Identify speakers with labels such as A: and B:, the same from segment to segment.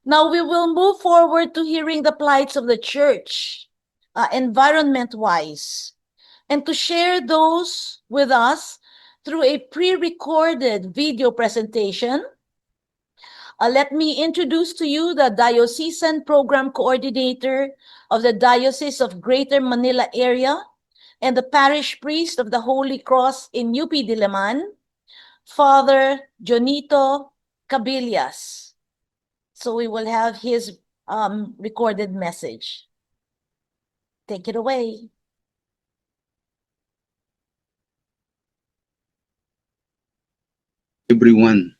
A: Now we will move forward to hearing the plights of the church, environment-wise, and to share those with us through a pre-recorded video presentation. Let me introduce to you the Diocesan Program Coordinator of the Diocese of Greater Manila Area and the Parish Priest of the Holy Cross in UP Diliman, Father Jonito Cabillas. So we will have his recorded message. Take it away.
B: Everyone.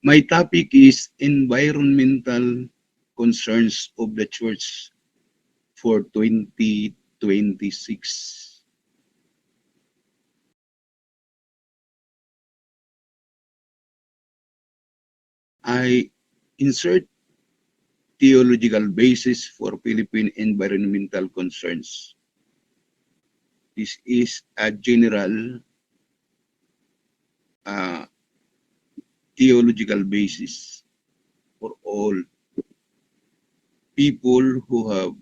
B: My topic is environmental concerns of the church for 2026. I insert theological basis for Philippine environmental concerns. This is a general uh, theological basis for all people who have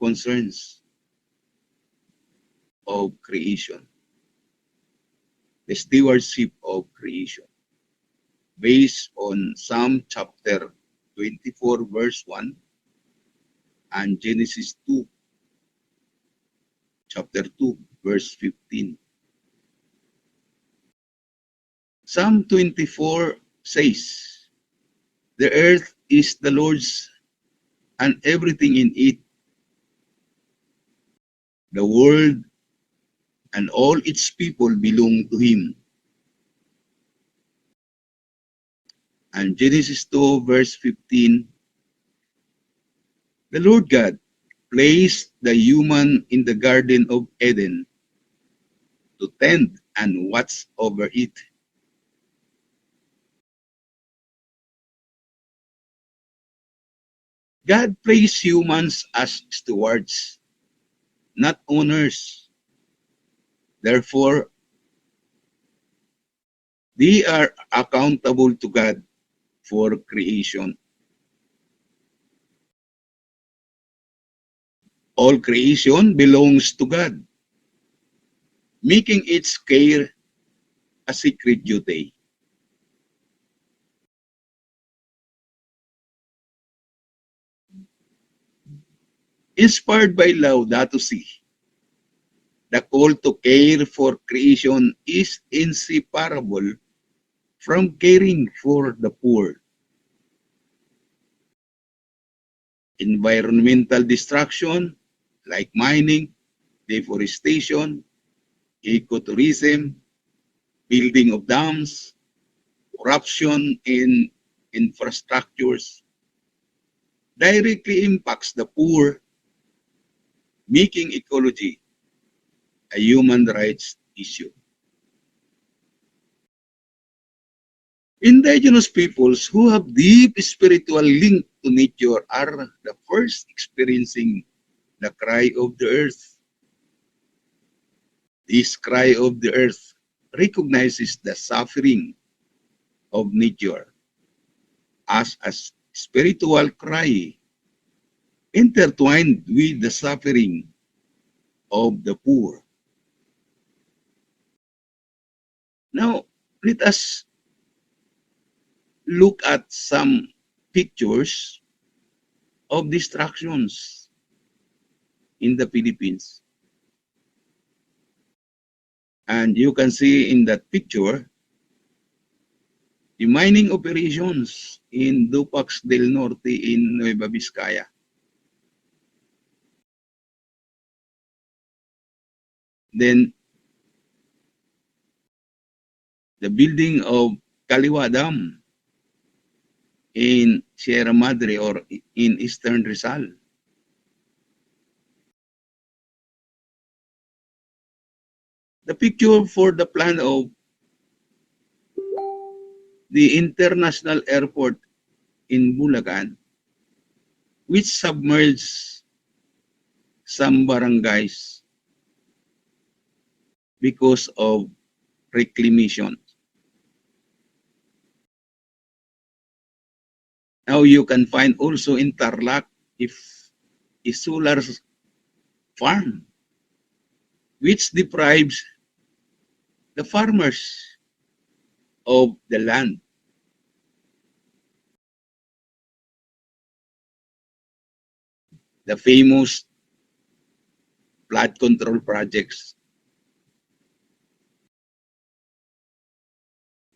B: concerns of creation, the stewardship of creation, based on Psalm chapter 24, verse 1, and Genesis 2, chapter 2, verse 15. Psalm 24 says, "The earth is the Lord's and everything in it, the world and all its people belong to Him." And Genesis 2, verse 15, "The Lord God placed the human in the Garden of Eden to tend and watch over it." God placed humans as stewards, not owners. Therefore, they are accountable to God for creation. All creation belongs to God, making its care a sacred duty. Inspired by Laudato Si, the call to care for creation is inseparable from caring for the poor. Environmental destruction, like mining, deforestation, ecotourism, building of dams, corruption in infrastructures, directly impacts the poor, making ecology a human rights issue. Indigenous peoples who have deep spiritual link to nature are the first experiencing the cry of the earth. This cry of the earth recognizes the suffering of nature as a spiritual cry intertwined with the suffering of the poor. Now, let us look at some pictures of destructions in the Philippines. And you can see in that picture the mining operations in Dupax del Norte in Nueva Vizcaya. Then the building of Kaliwa Dam in Sierra Madre or in Eastern Rizal. The picture for the plan of the international airport in Bulacan, which submerged some barangays because of reclamation. Now you can find also in Tarlac if a solar farm, which deprives the farmers of the land. The famous flood control projects,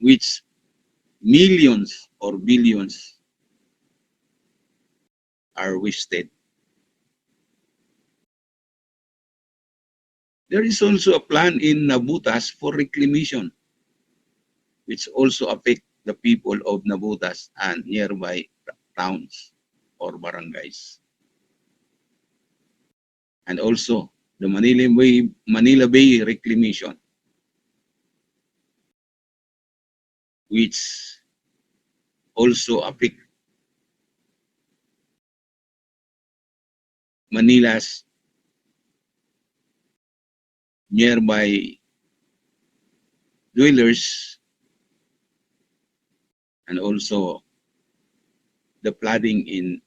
B: which millions or billions are wasted. There is also a plan in Nabutas for reclamation, which also affect the people of Nabutas and nearby towns or barangays. And also the Manila Bay reclamation, which also affect Manila's nearby dwellers, and also the flooding in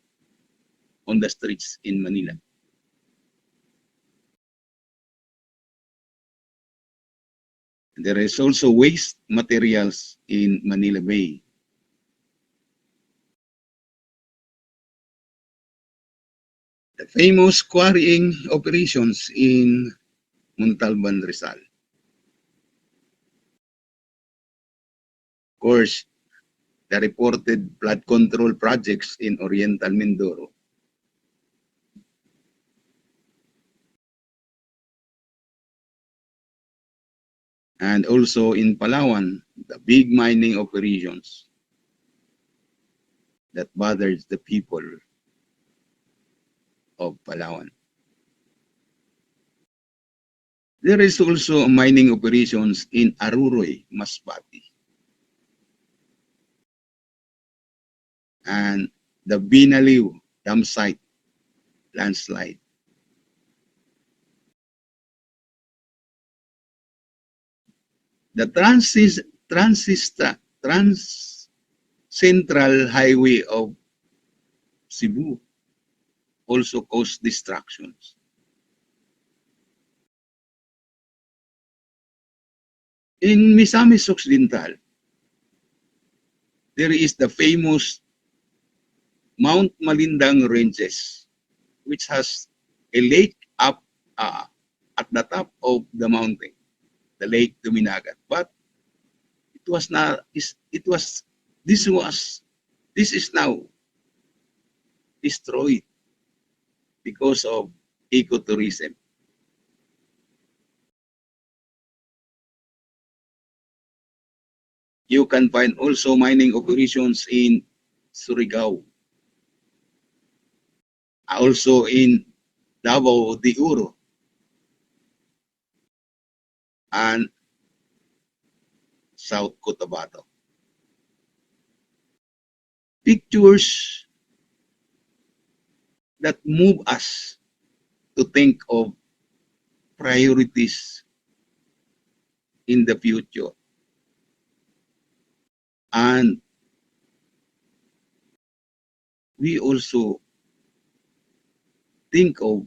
B: on the streets in Manila. There is also waste materials in Manila Bay. The famous quarrying operations in Montalban, Rizal. Of course, the reported flood control projects in Oriental Mindoro. And also in Palawan, the big mining operations that bothers the people of Palawan. There is also mining operations in Aruroy, Masbate, and the Binaliw dam site landslide. The Trans Central Highway of Cebu also caused distractions. In Misamis Occidental, there is the famous Mount Malindang Ranges, which has a lake up at the top of the mountain, the Lake Duminagat. But it was not. It was. This was. This is now destroyed because of ecotourism. You can find also mining operations in Surigao, also in Davao de Oro, and South Cotabato. Pictures that move us to think of priorities in the future. And we also think of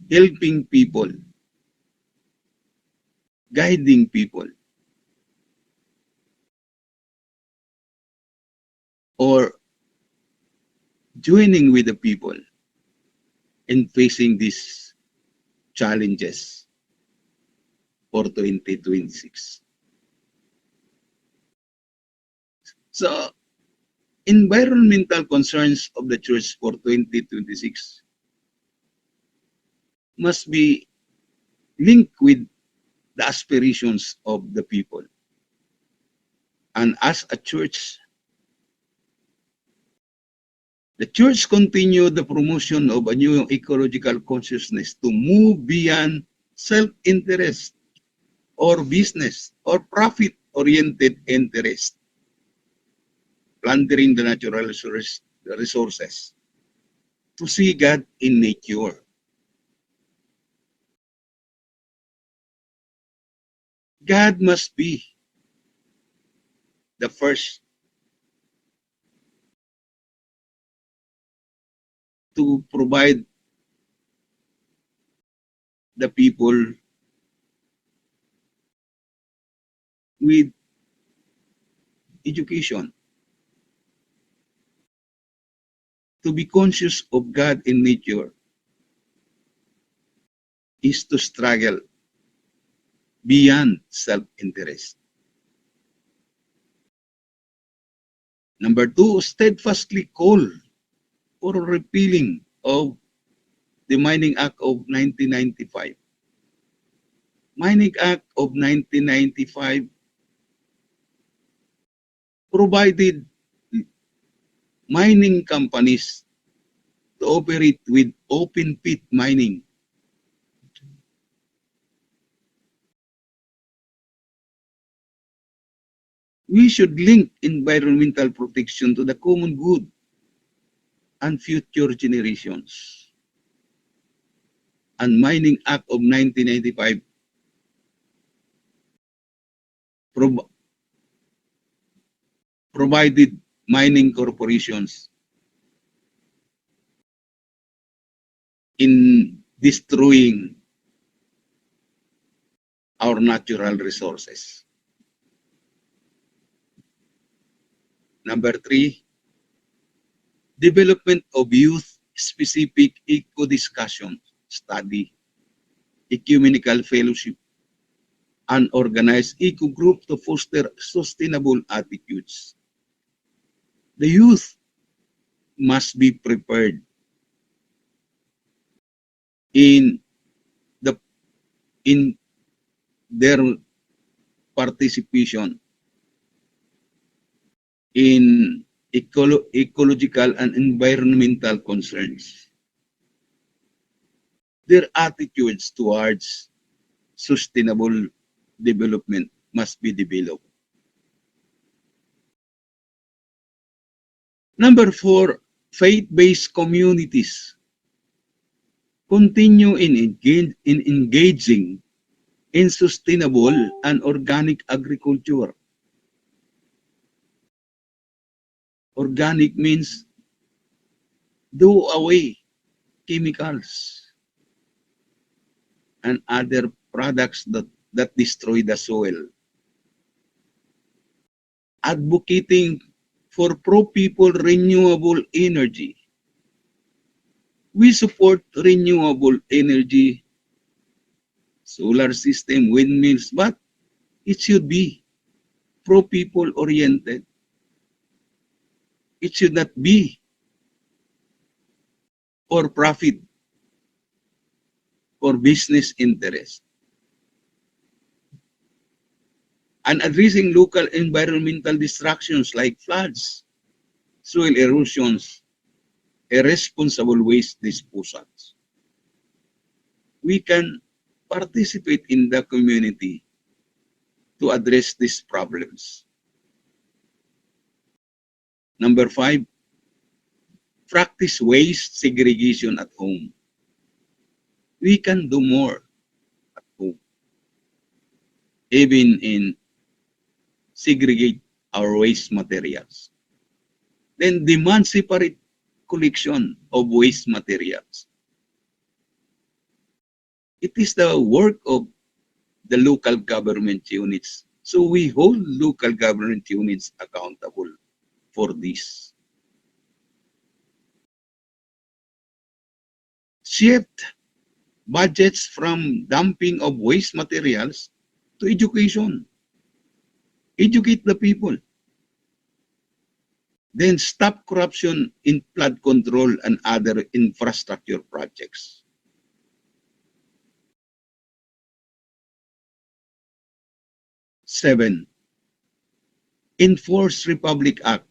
B: helping people, guiding people, or joining with the people in facing these challenges for 2026. So, environmental concerns of the church for 2026 must be linked with the aspirations of the people. And as a church, the church continued the promotion of a new ecological consciousness to move beyond self-interest or business or profit-oriented interest, plundering the natural resources, to see God in nature. God must be the first to provide the people with education, to be conscious of God in nature is to struggle beyond self-interest. Number two, steadfastly call for repealing of the Mining Act of 1995. Mining Act of 1995 provided mining companies to operate with open pit mining. We should link environmental protection to the common good and future generations. And Mining Act of 1995 provided mining corporations in destroying our natural resources. Number three, development of youth-specific eco-discussion study, ecumenical fellowship, and organized eco-group to foster sustainable attitudes. The youth must be prepared in their participation in ecological and environmental concerns. Their attitudes towards sustainable development must be developed. Number four, faith-based communities continue in engaging in sustainable and organic agriculture. Organic means do away chemicals and other products that destroy the soil. Advocating for pro-people renewable energy. We support renewable energy, solar system, windmills, but it should be pro-people oriented. It should not be for profit or business interest. And addressing local environmental distractions like floods, soil erosions, irresponsible waste disposals. We can participate in the community to address these problems. Number five, practice waste segregation at home. We can do more at home, even in segregate our waste materials. Then demand separate collection of waste materials. It is the work of the local government units. So we hold local government units accountable for this. Shift budgets from dumping of waste materials to education. Educate the people. Then stop corruption in flood control and other infrastructure projects. Seven, enforce Republic Act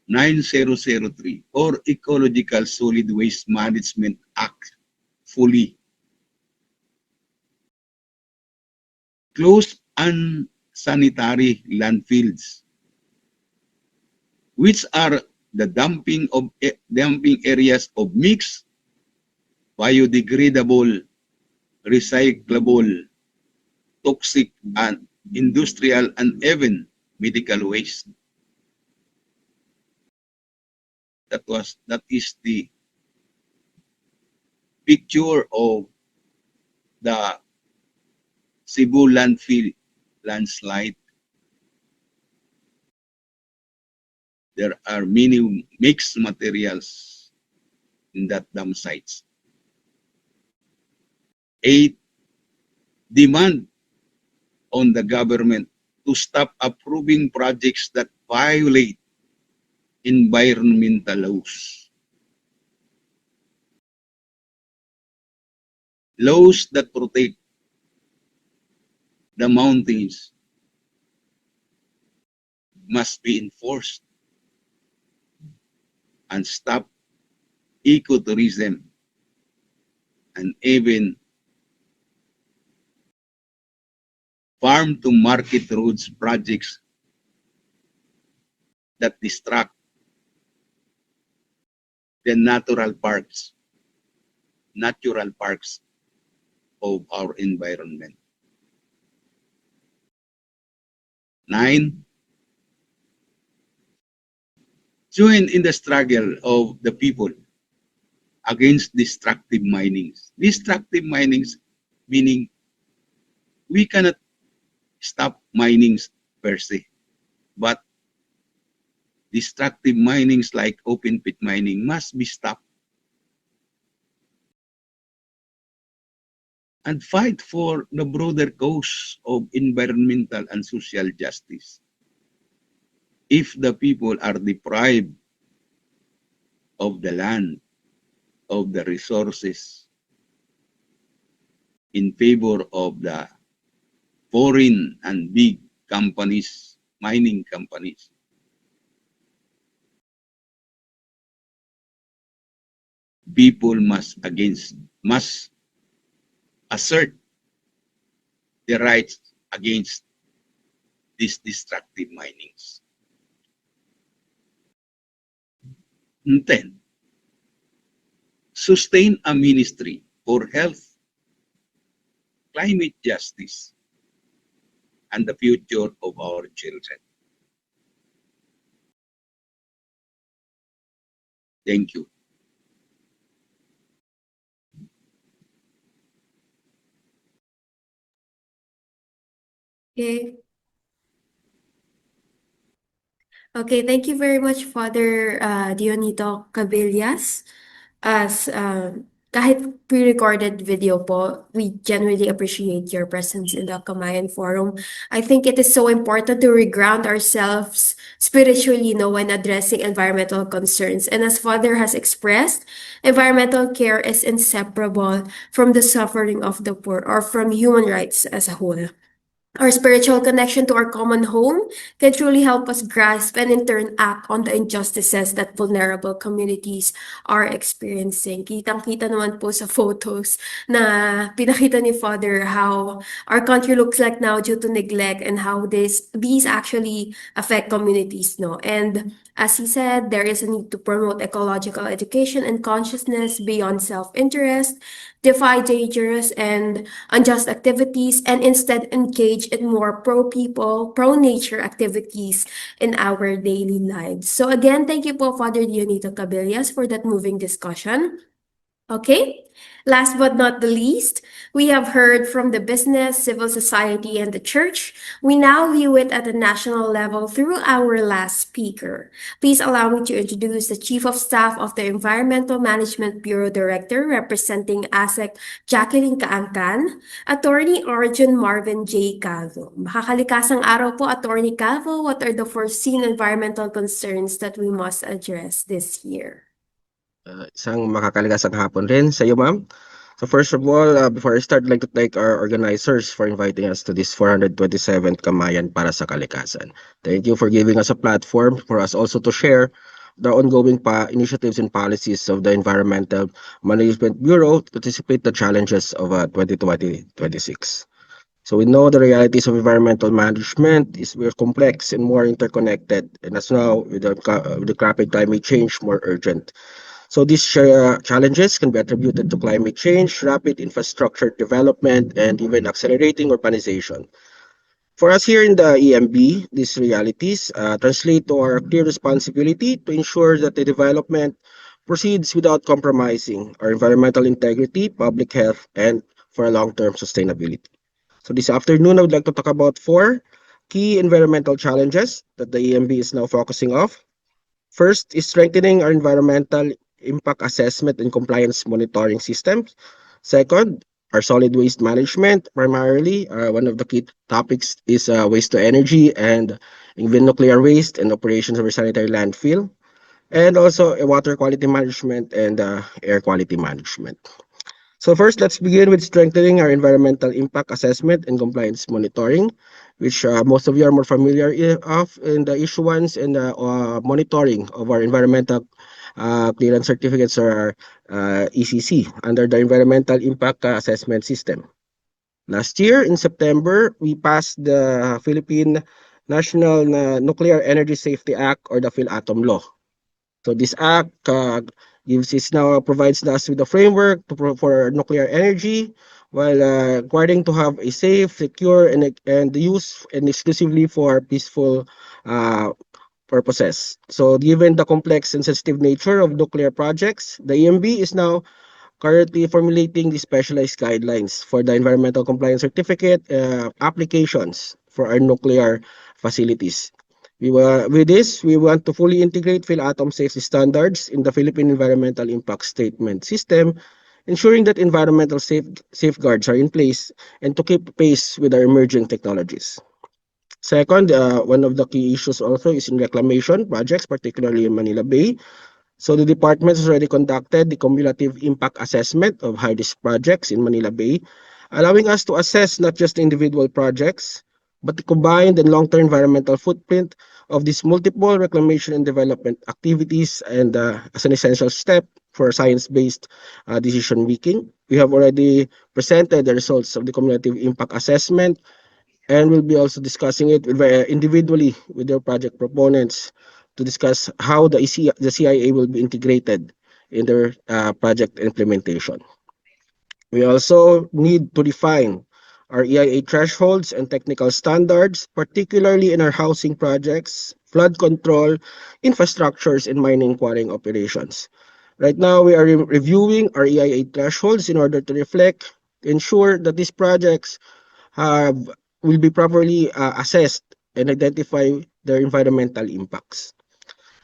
B: 9003 or Ecological Solid Waste Management Act fully. Close unsanitary landfills, which are the dumping areas of mixed, biodegradable, recyclable, toxic, and industrial, and even medical waste. That is the picture of the Cebu landfill landslide. There are many mixed materials in that dam sites. 8, demand on the government to stop approving projects that violate environmental laws. Laws that protect the mountains must be enforced, and stop ecotourism and even farm to market roads projects that distract the natural parks of our environment. 9, join in the struggle of the people against destructive minings. Destructive minings meaning we cannot stop mining per se, but destructive minings like open pit mining must be stopped. And fight for the broader cause of environmental and social justice. If the people are deprived of the land, of the resources, in favor of the foreign and big companies, mining companies, people must assert the rights against these destructive minings. And 10, sustain a ministry for health, climate justice, and the future of our children. Thank you.
C: Okay. Okay, thank you very much, Father Dionito Cabillas. As kahit pre-recorded video po, we genuinely appreciate your presence in the Kamayan Forum. I think it is so important to reground ourselves spiritually, when addressing environmental concerns. And as Father has expressed, environmental care is inseparable from the suffering of the poor or from human rights as a whole. Our spiritual connection to our common home can truly help us grasp and in turn act on the injustices that vulnerable communities are experiencing. Kitang-kita naman po sa photos na pinakita ni Father how our country looks like now due to neglect and how these actually affect communities, no? And as he said, there is a need to promote ecological education and consciousness beyond self-interest, defy dangerous and unjust activities, and instead engage in more pro-people, pro-nature activities in our daily lives. So again, thank you po, Father Dionito Cabillas, for that moving discussion. Okay, last but not the least, we have heard from the business, civil society, and the church. We now view it at the national level through our last speaker. Please allow me to introduce the Chief of Staff of the Environmental Management Bureau Director representing ASEC, Jacqueline Caangcan, Attorney Arjun Marvin J. Calvo. Makakalikasang araw po, Attorney Calvo. What are the foreseen environmental concerns that we must address this year?
D: Isang makakaligasang hapon rin sa iyo, ma'am. So first of all, before I start, I'd like to thank our organizers for inviting us to this 427th Kamayan para sa Kalikasan. Thank you for giving us a platform for us also to share the ongoing initiatives and policies of the Environmental Management Bureau to anticipate the challenges of 2020-26. So we know the realities of environmental management is more complex and more interconnected, and as now with the rapid climate change, more urgent. So these challenges can be attributed to climate change, rapid infrastructure development, and even accelerating urbanization. For us here in the EMB, these realities translate to our clear responsibility to ensure that the development proceeds without compromising our environmental integrity, public health, and for a long-term sustainability. So this afternoon, I would like to talk about four key environmental challenges that the EMB is now focusing on. First is strengthening our environmental impact assessment and compliance monitoring systems. Second, our solid waste management. Primarily, one of the key topics is waste to energy and even nuclear waste and operations of our sanitary landfill, and also water quality management and air quality management. So first, let's begin with strengthening our environmental impact assessment and compliance monitoring, which most of you are more familiar of in the issuance and the monitoring of our environmental clearance certificates or our ECC under the Environmental Impact Assessment System. Last year in September, we passed the Philippine National Nuclear Energy Safety Act or the PhilAtom Law. So this act provides us with a framework for nuclear energy while requiring to have a safe, secure, and use and exclusively for peaceful uh, purposes. So given the complex and sensitive nature of nuclear projects, the EMB is now currently formulating the specialized guidelines for the environmental compliance certificate applications for our nuclear facilities. With this, we want to fully integrate PhilAtom safety standards in the Philippine Environmental Impact Statement System, ensuring that environmental safeguards are in place and to keep pace with our emerging technologies. Second, one of the key issues also is in reclamation projects, particularly in Manila Bay. So the department has already conducted the cumulative impact assessment of high-risk projects in Manila Bay, allowing us to assess not just the individual projects, but the combined and long-term environmental footprint of these multiple reclamation and development activities and as an essential step for science-based decision making. We have already presented the results of the cumulative impact assessment and we'll be also discussing it individually with their project proponents to discuss how the CIA will be integrated in their project implementation. We also need to define our EIA thresholds and technical standards, particularly in our housing projects, flood control, infrastructures, and mining quarrying operations. Right now, we are reviewing our EIA thresholds in order to ensure that these projects will be properly assessed and identify their environmental impacts.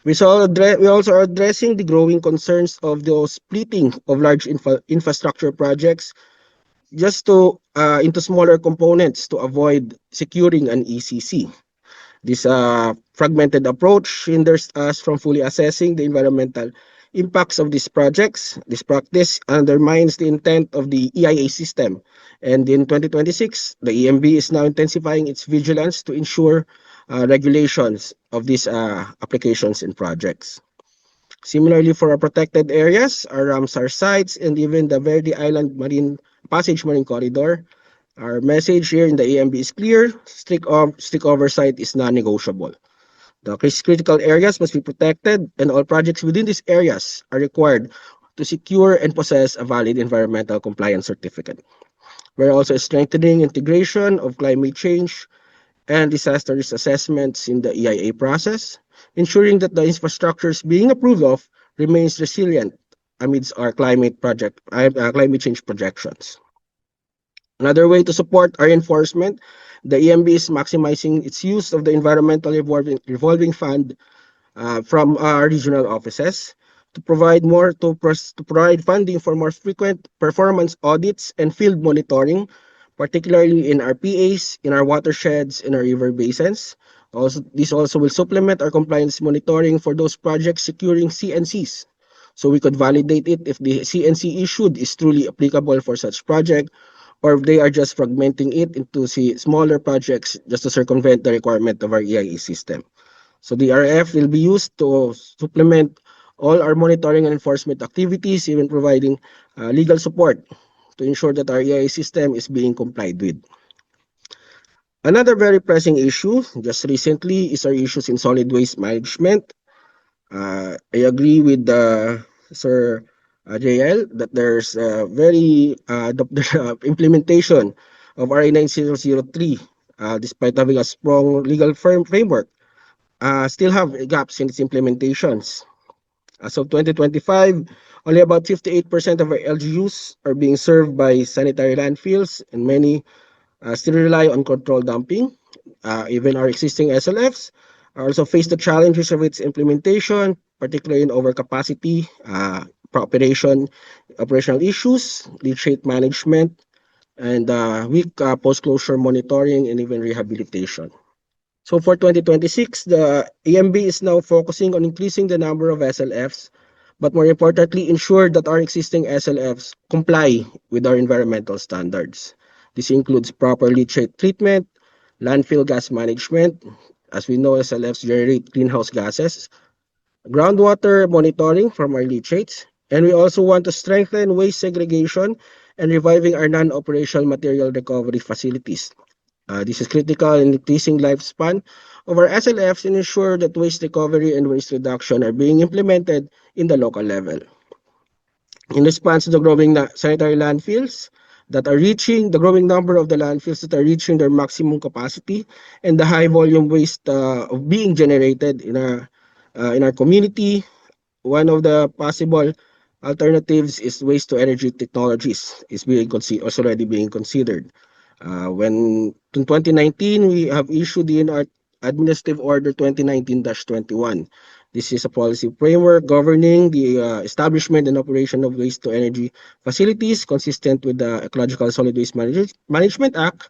D: We also are addressing the growing concerns of the splitting of large infrastructure projects just into smaller components to avoid securing an ECC. This fragmented approach hinders us from fully assessing the environmental impacts of these projects. This practice undermines the intent of the EIA system. And in 2026, the EMB is now intensifying its vigilance to ensure regulations of these applications and projects. Similarly, for our protected areas, our Ramsar sites, and even the Verde Island Passage Marine Corridor, our message here in the EMB is clear: strict oversight is non-negotiable. The critical areas must be protected, and all projects within these areas are required to secure and possess a valid environmental compliance certificate. We're also strengthening integration of climate change and disaster risk assessments in the EIA process, ensuring that the infrastructures being approved of remains resilient amidst our climate change projections. Another way to support our enforcement, the EMB is maximizing its use of the environmental revolving fund from our regional offices to provide funding for more frequent performance audits and field monitoring, particularly in our PAs, in our watersheds, in our river basins. This also will supplement our compliance monitoring for those projects securing CNCs. So we could validate it if the CNC issued is truly applicable for such project, or if they are just fragmenting it into smaller projects just to circumvent the requirement of our EIA system. So the RF will be used to supplement all our monitoring and enforcement activities, even providing legal support to ensure that our EIA system is being complied with. Another very pressing issue just recently is our issues in solid waste management. I agree with Sir JL that there's the implementation of RA 9003 despite having a strong legal framework, still have gaps in its implementations. As of 2025, only about 58% of our LGUs are being served by sanitary landfills, and many still rely on controlled dumping. Even our existing SLFs also face the challenges of its implementation, particularly in overcapacity, operational issues, leachate management, and weak post-closure monitoring and even rehabilitation. So for 2026, the EMB is now focusing on increasing the number of SLFs, but more importantly, ensure that our existing SLFs comply with our environmental standards. This includes proper leachate treatment, landfill gas management. As we know, SLFs generate greenhouse gases, groundwater monitoring from our leachates, and we also want to strengthen waste segregation and reviving our non-operational material recovery facilities. This is critical in increasing lifespan of our SLFs and ensure that waste recovery and waste reduction are being implemented in the local level. In response to the growing sanitary landfills that are reaching, the growing number of the landfills that are reaching their maximum capacity and the high volume waste being generated in our community, one of the possible alternatives is waste to energy technologies is already being considered. When in 2019 we have issued the Administrative Order 2019-21. This is a policy framework governing the establishment and operation of waste to energy facilities consistent with the Ecological Solid Waste Management Act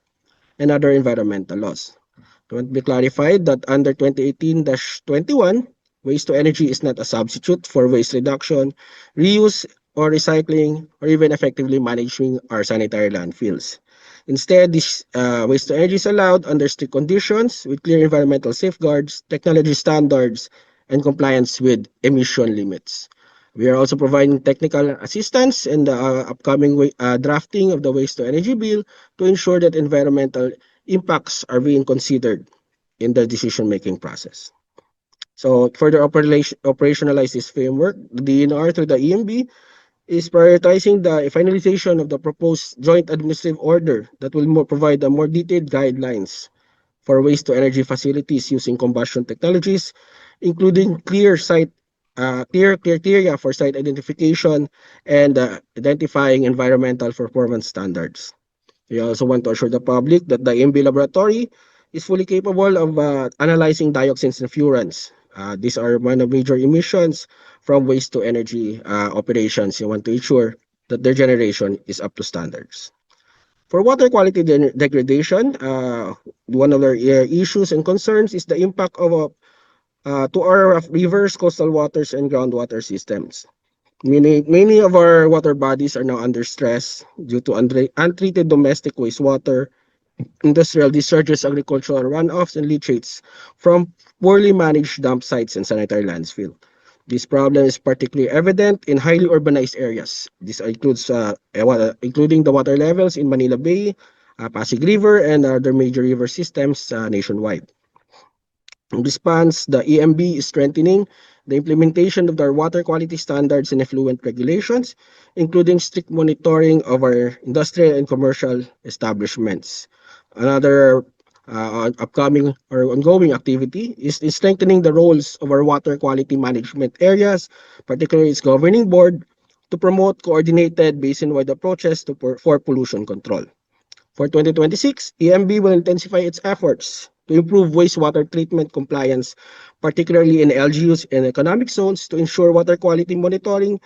D: and other environmental laws. It want to be clarified that under 2018-21, waste to energy is not a substitute for waste reduction, reuse, or recycling, or even effectively managing our sanitary landfills. Instead, this waste to energy is allowed under strict conditions with clear environmental safeguards, technology standards, and compliance with emission limits. We are also providing technical assistance in the upcoming drafting of the waste to energy bill to ensure that environmental impacts are being considered in the decision-making process. So further operationalize this framework, the DNR through the EMB is prioritizing the finalization of the proposed joint administrative order that will provide a more detailed guidelines for waste to energy facilities using combustion technologies, including clear criteria for site identification and identifying environmental performance standards. We also want to assure the public that the EMB laboratory is fully capable of analyzing dioxins and furans. These are one of major emissions from waste to energy operations. You want to ensure that their generation is up to standards. For water quality degradation, one of their issues and concerns is the impact of to our rivers, coastal waters, and groundwater systems. Many of our water bodies are now under stress due to untreated domestic wastewater, industrial discharges, agricultural runoffs, and leachates from poorly managed dump sites and sanitary landfill. This problem is particularly evident in highly urbanized areas. This includes including the water levels in Manila Bay, Pasig River, and other major river systems nationwide. In response, the EMB is strengthening the implementation of their water quality standards and effluent regulations, including strict monitoring of our industrial and commercial establishments. Another upcoming or ongoing activity is strengthening the roles of our water quality management areas, particularly its governing board, to promote coordinated basin-wide approaches for pollution control. For 2026, EMB will intensify its efforts to improve wastewater treatment compliance, particularly in LGUs and economic zones, to ensure water quality monitoring,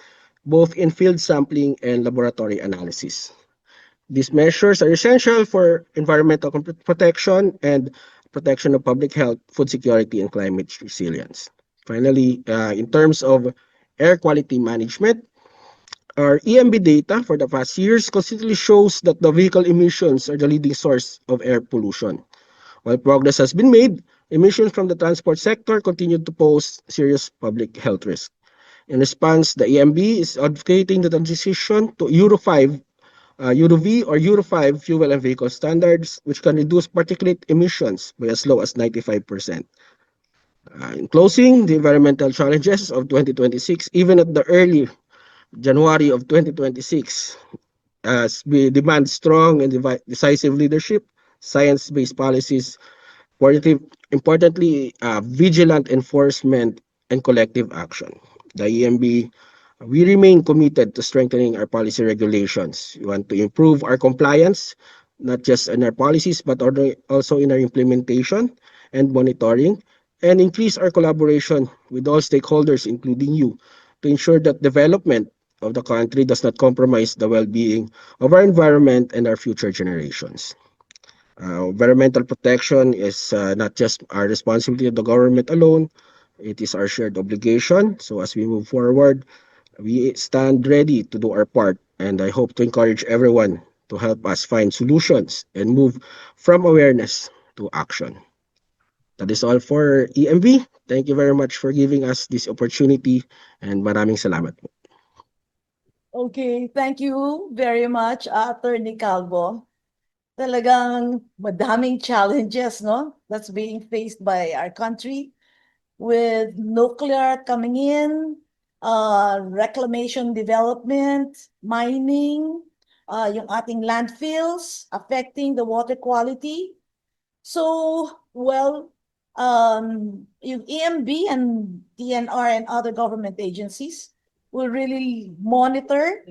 D: both in field sampling and laboratory analysis. These measures are essential for environmental protection and protection of public health, food security, and climate resilience. Finally, in terms of air quality management, our EMB data for the past years consistently shows that the vehicle emissions are the leading source of air pollution. While progress has been made, emissions from the transport sector continue to pose serious public health risk. In response, the EMB is advocating the transition to Euro 5, Euro V or Euro 5 fuel and vehicle standards, which can reduce particulate emissions by as low as 95%. In closing, the environmental challenges of 2026, even at the early January of 2026, as we demand strong and decisive leadership science-based policies, importantly, vigilant enforcement and collective action. The EMB, we remain committed to strengthening our policy regulations. We want to improve our compliance, not just in our policies, but also in our implementation and monitoring, and increase our collaboration with all stakeholders, including you, to ensure that development of the country does not compromise the well-being of our environment and our future generations. Environmental protection is not just our responsibility of the government alone, it is our shared obligation. So as we move forward, we stand ready to do our part, and I hope to encourage everyone to help us find solutions and move from awareness to action. That is all for EMV. Thank you very much for giving us this opportunity, and maraming salamat po.
A: Okay, thank you very much, Attorney Calvo. Talagang madaming challenges, no? That's being faced by our country with nuclear coming in, reclamation development, mining, yung ating landfills affecting the water quality. So, well, yung EMB and DNR and other government agencies will really monitor.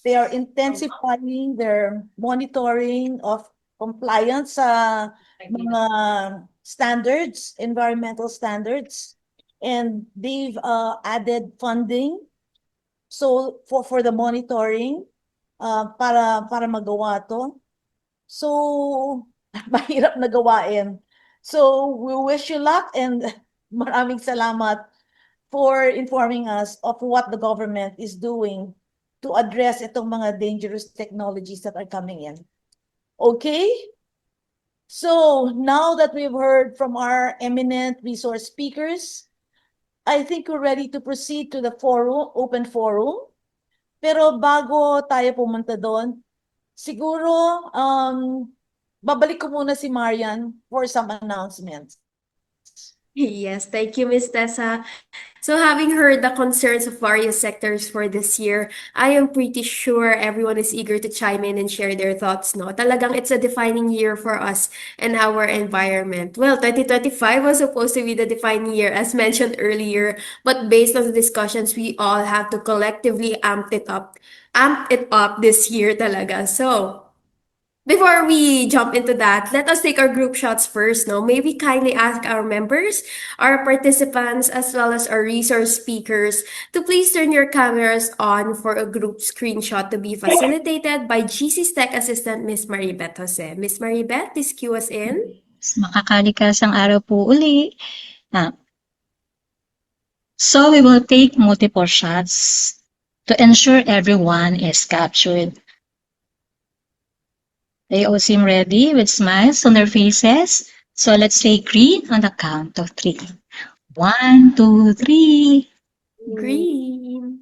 A: They are intensifying their monitoring of compliance sa mga standards, environmental standards, and they've added funding so for the monitoring para magawa to. So mahirap na gawain. So we wish you luck and maraming salamat for informing us of what the government is doing to address itong mga dangerous technologies that are coming in. Okay? So now that we've heard from our eminent resource speakers, I think we're ready to proceed to the forum, open forum. Pero bago tayo pumunta doon, siguro babalik ko muna si Marian for some announcements.
C: Yes, thank you, Ms. Tessa. So having heard the concerns of various sectors for this year, I am pretty sure everyone is eager to chime in and share their thoughts, no? Talagang it's a defining year for us and our environment. Well, 2025 was supposed to be the defining year, as mentioned earlier, but based on the discussions, we all have to collectively amp it up this year talaga. So, before we jump into that, let us take our group shots first, no? May we kindly ask our members, our participants, as well as our resource speakers to please turn your cameras on for a group screenshot to be facilitated by GC's Tech Assistant, Ms. Maribeth Jose. Ms. Maribeth, please cue us in.
E: Makakalikasang araw po uli. So we will take multiple shots to ensure everyone is captured. They all seem ready with smiles on their faces. So let's say green on the count of 3. 1, 2, 3.
C: Green.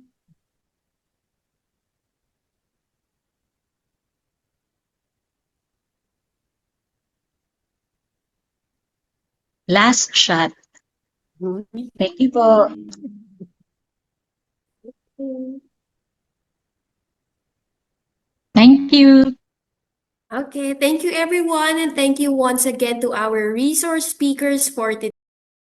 E: Last shot. Thank you po. Thank you.
C: Okay, thank you everyone, and thank you once again to our resource speakers for today.